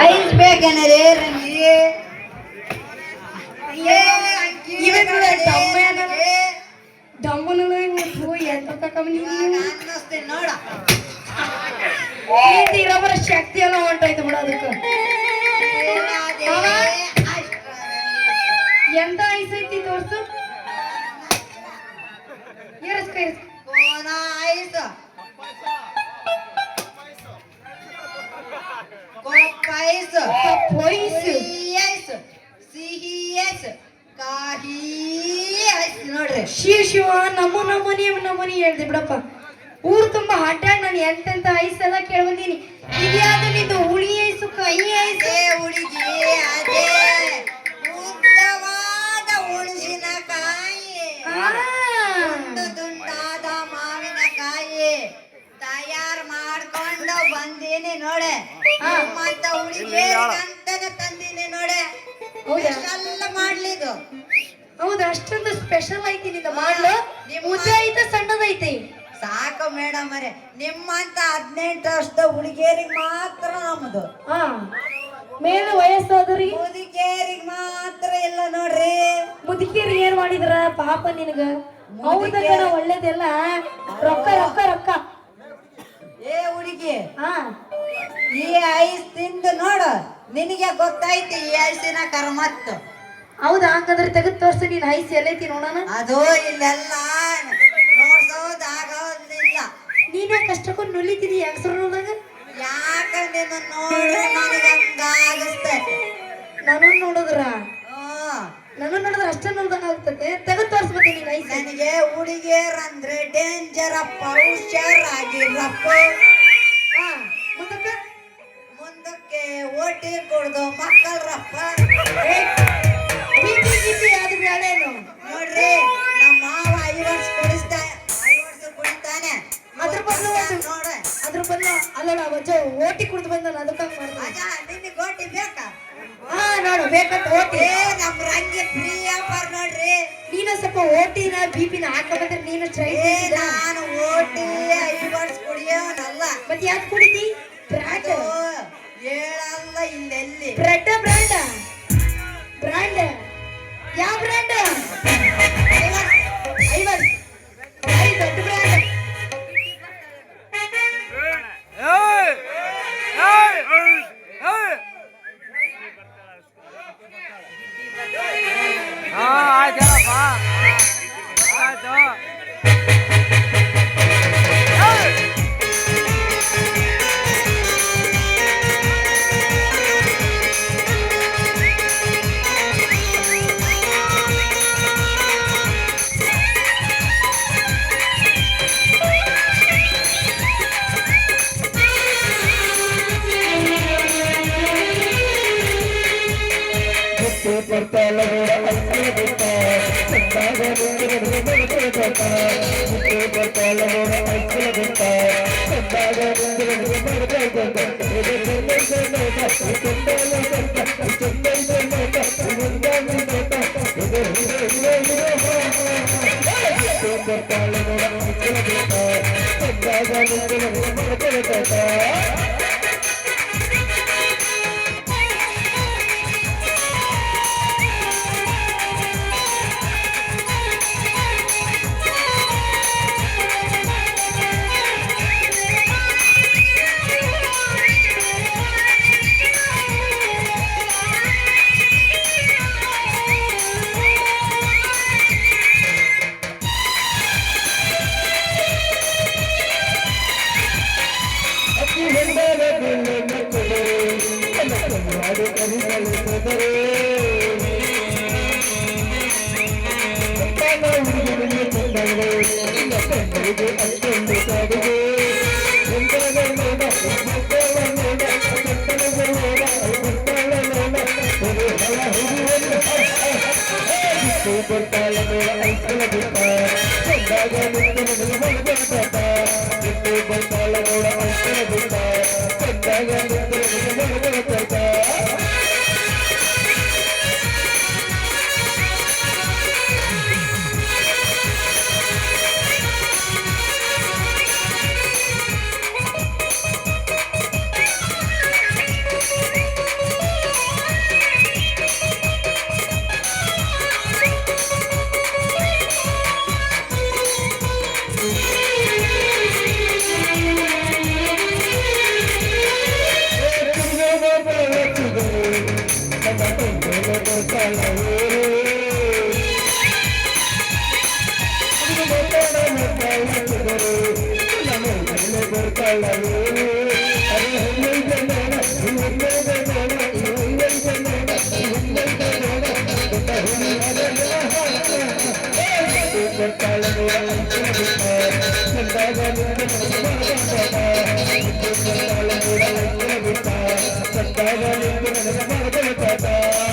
Ice ಬೇಕೇನರೇ ರಂಗಿ ಡಮ್ಮನ ಎಂತ ಅನ್ನಿಸ್ತೇನೆ ನೋಡ ಇರೋಬರ ಶಕ್ತಿ ಎಲ್ಲ ಹೊಂಟಾಯ್ತು ಬಿಡ ಅದಕ್ಕೆ ಎಂತ ಐಸ್ ಐತಿ ತೋರ್ಸು ಏರಸ್ಕ ಕೋನ ಐಸ್ ಕೊಪ್ಪೈಸ್ ಪೊಯ್ಸ್ ಐಸ್ ಸಿಹಿ ಐಸ್ ಕಾಹಿ ಐಸ್ ನೋಡ್ರಿ ಶಿವ ನಮೂನಿ ಹೇಳ್ದೆ ಬಿಡಪ್ಪ ಊರು ತುಂಬಾ ಹಟ್ಟಾಗಿ ನಾನು ಎಂತೆಂತ ಐಸ್ ಎಲ್ಲ ಕೇಳ್ಬಂದೀನಿ ಇದ್ಯಾವ್ದು ನಿಂದು ಹುಳಿ ಐಸು ಕೈ ಐಸ್ ಹುಡುಗಿ ಅದೇ ಉದ್ದವಾದ ಹುಣಸಿನಕಾಯಿ ದುಂಡಾದ ಮಾವಿನಕಾಯಿ ತಯಾರು ಮಾಡ್ಕೊಂಡು ಬಂದೀನಿ ನೋಡೆ ಮತ್ತ ಹುಡುಗಿ ಅಂತಾನೆ ತಂದೀನಿ ನೋಡೆ ಎಲ್ಲ ಮಾಡ್ಲಿದು ಹೌದು ಅಷ್ಟೊಂದು ಸ್ಪೆಷಲ್ ಐತಿ ನಿಂದ ಮಾಡ್ಲು ಮುದ್ದೆ ಐತೆ ಸಣ್ಣದೈತಿ ಸಾಕು ಮೇಡಮ್ ಅರೆ ನಿಮ್ಮಂತ 18 ವರ್ಷದ ಹುಡುಗಿಯರಿಗೆ ಮಾತ್ರ ನಮ್ಮದು ಮೇಲೆ ವಯಸ್ಸಾದ್ರಿ ಮುದುಕಿಯರಿಗೆ ಮಾತ್ರ ಇಲ್ಲ ನೋಡ್ರಿ ಮುದುಕಿಯರು ಏನ್ ಮಾಡಿದ್ರ ಪಾಪ ನಿನಗ ಹೌದಕ್ಕ ಒಳ್ಳೇದೆಲ್ಲ ರೊಕ್ಕ ರೊಕ್ಕ ರೊಕ್ಕ ಏ ಹುಡುಗಿ ಈ ಐಸ್ ತಿಂದು ನೋಡು ನಿನಗೆ ಗೊತ್ತಾಯ್ತು ಈ ಐಸಿನ ಕರ್ಮತ್ತು ಹೌದಾ ಹಂಗಂದ್ರೆ ತೆಗೆದು ತೋರ್ಸಿ ನೀನ್ ಐಸ್ ಎಲ್ಲೈತಿ ನೋಡೋಣ ಅದು ಇಲ್ಲೆಲ್ಲ ನೋಡ್ಸೋದಾಗೋದಿಲ್ಲ ನೀನೇ ಕಷ್ಟಕೊಂಡು ನುಲಿತಿದಿ ಹೆಂಗಸರು ನೋಡಿದಾಗ ಯಾಕ ನಿನ್ನ ನೋಡ್ರೆ ನನಗೆ ಹಂಗಾಗಿಸ್ತೈತೆ ನಾನು ನೋಡಿದ್ರ ಅಷ್ಟೇ ನೋಡ್ದಂಗ ಆಗ್ತದೆ ತೆಗೆದು ತೋರ್ಸ್ಬೇಕು ನೀನ್ ಐಸ್ ನನಗೆ ಹುಡುಗಿಯರಂದ್ರೆ ಡೇಂಜರ್ ಅಪ್ಪ ಹುಷಾರಾಗಿರಪ್ಪ ಮುಂದಕ್ಕೆ ಓಟಿ ಕೊಡ್ದು ಮಕ್ಕಳ್ರಪ್ಪ ಅದು ಬೇಡೇನು ನೋಡ್ರಿ ನಮ್ಮ ಮಾವ 5 ವರ್ಷ ಕುಡಿತಾನೆ ಅದ್ರ ಬದಲು ಅಲ್ಲಡ ವಜ್ಜ ಓಟಿ ಕುಡ್ದು ಬಂದ ಅದಕ್ಕಂಗ್ ಮಾಡ್ತಾನೆ ನಿನಗೆ ಓಟಿ ಬೇಕಾ ನೋಡು ಬೇಕಂತ ಓಟಿ ನಮ್ ರಂಗಿ ಫ್ರೀ ಆಫರ್ ನೋಡ್ರಿ ನೀನು ಸ್ವಲ್ಪ ಓಟಿನ ಬಿಪಿನ ಹಾಕ ಬಂದ್ರೆ ನೀನು ಟ್ರೈ ನಾನು ಓಟಿ 5 ವರ್ಷ ಕುಡಿಯೋನಲ್ಲ ಮತ್ತೆ ಯಾಕೆ ಕುಡಿದಿ ಬ್ರಾಂಡ್ ಹೇಳಲ್ಲ ಇಲ್ಲೆಲ್ಲಿ ಬ್ರೆಡ್ ಬ್ರಾಂಡ್ ಯಾವ ಬ್ರಾಂಡ್ 50 ದೊಡ್ಡ ಬ್ರಾಂಡ್ Bye.